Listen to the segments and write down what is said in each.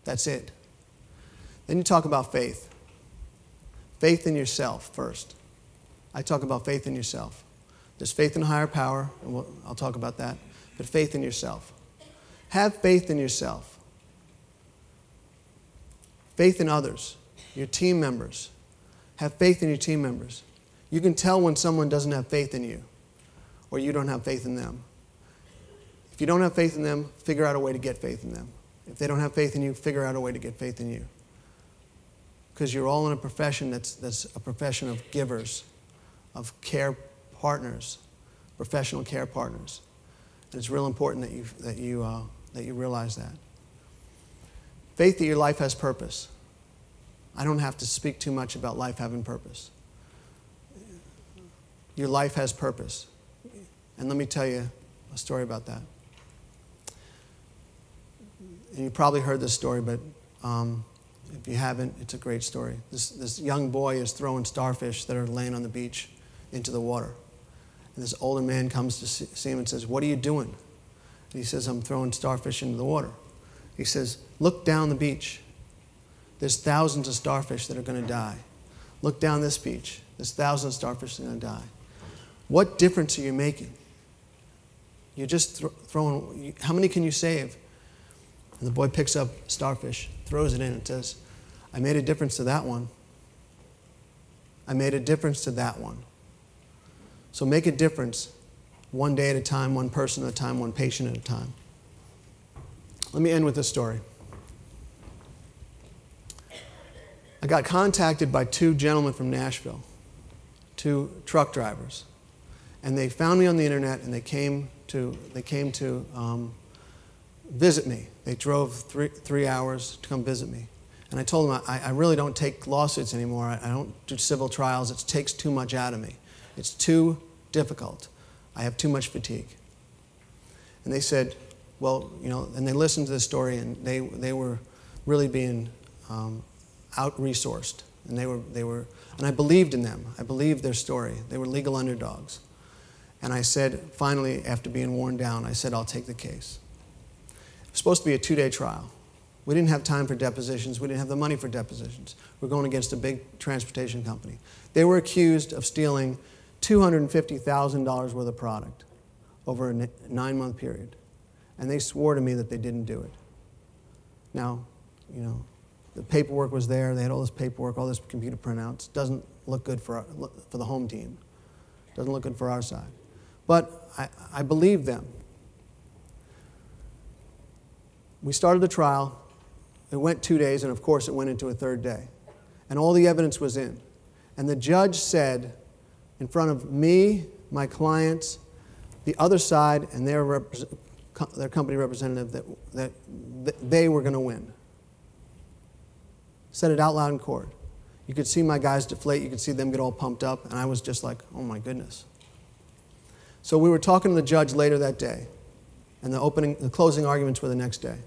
That's it. Then you talk about faith. Faith in yourself first. I talk about faith in yourself. There's faith in a higher power, and I'll talk about that, but faith in yourself. Have faith in yourself. Faith in others, your team members. Have faith in your team members. You can tell when someone doesn't have faith in you, or you don't have faith in them. If you don't have faith in them, figure out a way to get faith in them. If they don't have faith in you, figure out a way to get faith in you. Because you're all in a profession that's a profession of givers, of care partners, professional care partners. And it's real important that you realize that. Faith that your life has purpose. I don't have to speak too much about life having purpose. Your life has purpose. And let me tell you a story about that. And you probably heard this story, but if you haven't, it's a great story. This young boy is throwing starfish that are laying on the beach into the water. And this older man comes to see him and says, "What are you doing?" And he says, "I'm throwing starfish into the water." He says, "Look down the beach. There's thousands of starfish that are going to die. Look down this beach. There's thousands of starfish that are going to die. What difference are you making? You're just throwing, how many can you save?" And the boy picks up starfish, throws it in, and says, "I made a difference to that one. I made a difference to that one." So make a difference one day at a time, one person at a time, one patient at a time. Let me end with this story. I got contacted by two gentlemen from Nashville, two truck drivers, and they found me on the internet and they came to visit me. They drove three hours to come visit me. And I told them I really don't take lawsuits anymore. I don't do civil trials. It takes too much out of me. It's too difficult. I have too much fatigue. And they said, well, and they listened to this story, and they were really being out-resourced. And and I believed in them. I believed their story. They were legal underdogs. And I said, finally, after being worn down, I said, I'll take the case. It was supposed to be a 2-day trial. We didn't have time for depositions. We didn't have the money for depositions. We're going against a big transportation company. They were accused of stealing $250,000 worth of product over a 9-month period. And they swore to me that they didn't do it. Now, the paperwork was there. They had all this paperwork, all this computer printouts. Doesn't look good for the home team. Doesn't look good for our side. But I believed them. We started the trial. It went 2 days, and of course it went into a 3rd day. And all the evidence was in. And the judge said, in front of me, my clients, the other side, and their company representative, that they were going to win. Said it out loud in court. You could see my guys deflate. You could see them get all pumped up. And I was just like, oh my goodness. So we were talking to the judge later that day. And the closing arguments were the next day.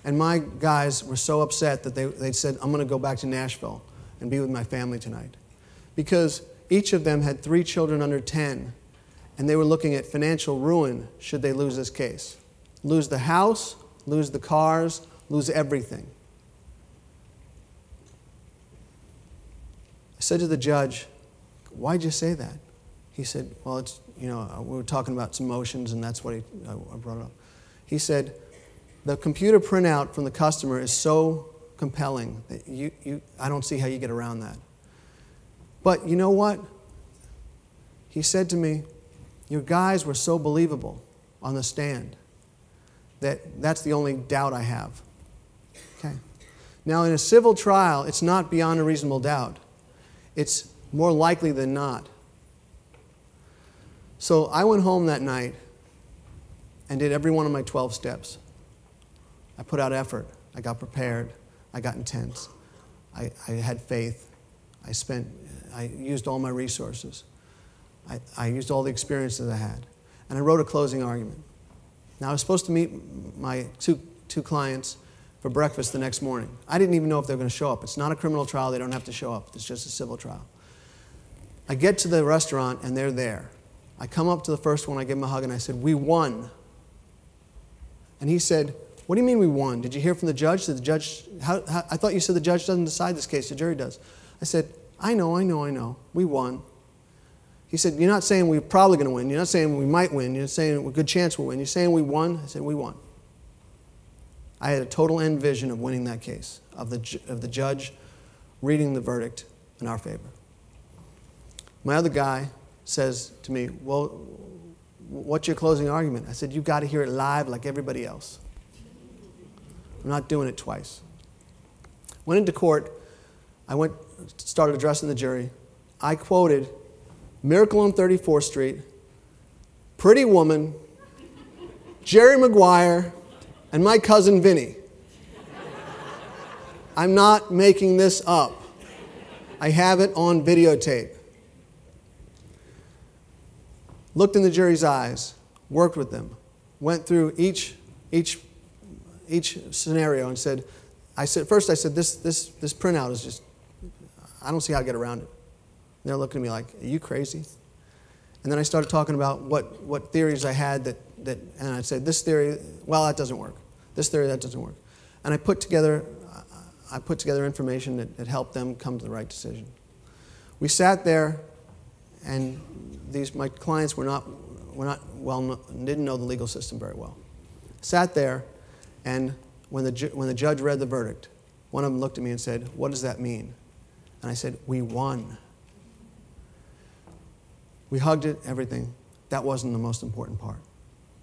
And my guys were so upset that they said, I'm going to go back to Nashville and be with my family tonight. Because each of them had 3 children under 10, and they were looking at financial ruin should they lose this case. Lose the house, lose the cars, lose everything. I said to the judge, why'd you say that? He said, well, it's, we were talking about some emotions, and that's what I brought up. He said, the computer printout from the customer is so compelling that I don't see how you get around that. But you know what? He said to me, your guys were so believable on the stand that's the only doubt I have. Okay. Now, in a civil trial, it's not beyond a reasonable doubt. It's more likely than not. So I went home that night and did every one of my 12 steps. I put out effort. I got prepared. I got intense. I had faith. I used all my resources. I used all the experiences I had. And I wrote a closing argument. Now, I was supposed to meet my two clients for breakfast the next morning. I didn't even know if they were going to show up. It's not a criminal trial. They don't have to show up. It's just a civil trial. I get to the restaurant, and they're there. I come up to the first one. I give him a hug, and I said, we won. And he said, What do you mean we won? Did you hear from the judge? Did the judge, I thought you said the judge doesn't decide this case, the jury does. I said, I know. We won. He said, you're not saying we're probably going to win. You're not saying we might win. You're saying a good chance we'll win. You're saying we won? I said, we won. I had a total end vision of winning that case, of the judge reading the verdict in our favor. My other guy says to me, well, what's your closing argument? I said, you've got to hear it live like everybody else. I'm not doing it twice. Went into court. I started addressing the jury. I quoted Miracle on 34th Street, Pretty Woman, Jerry Maguire, and my cousin Vinny. I'm not making this up. I have it on videotape. Looked in the jury's eyes, worked with them, went through each scenario and said, first I said, this printout is just, I don't see how to get around it. And they're looking at me like, are you crazy? And then I started talking about what theories I had and I said, this theory, well, that doesn't work. This theory, that doesn't work. And I put together information that helped them come to the right decision. We sat there, and my clients were not well, didn't know the legal system very well. Sat there, and when the judge read the verdict, one of them looked at me and said, what does that mean? And I said, we won. We hugged it, everything. That wasn't the most important part.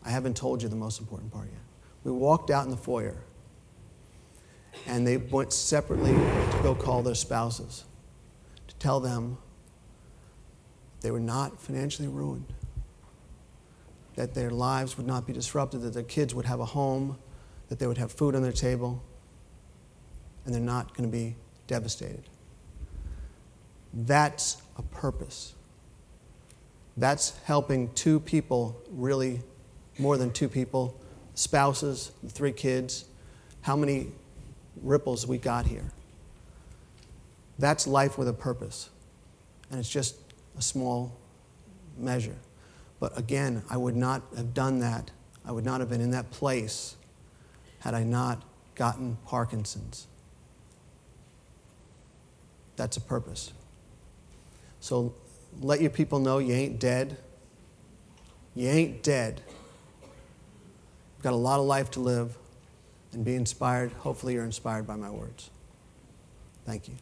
I haven't told you the most important part yet. We walked out in the foyer, and they went separately to go call their spouses to tell them they were not financially ruined, that their lives would not be disrupted, that their kids would have a home, that they would have food on their table, and they're not going to be devastated. That's a purpose. That's helping two people, really more than two people, spouses, 3 kids. How many ripples we got here? That's life with a purpose. And it's just a small measure. But again, I would not have done that. I would not have been in that place had I not gotten Parkinson's. That's a purpose. So let your people know you ain't dead. You ain't dead. You've got a lot of life to live, and be inspired. Hopefully you're inspired by my words. Thank you.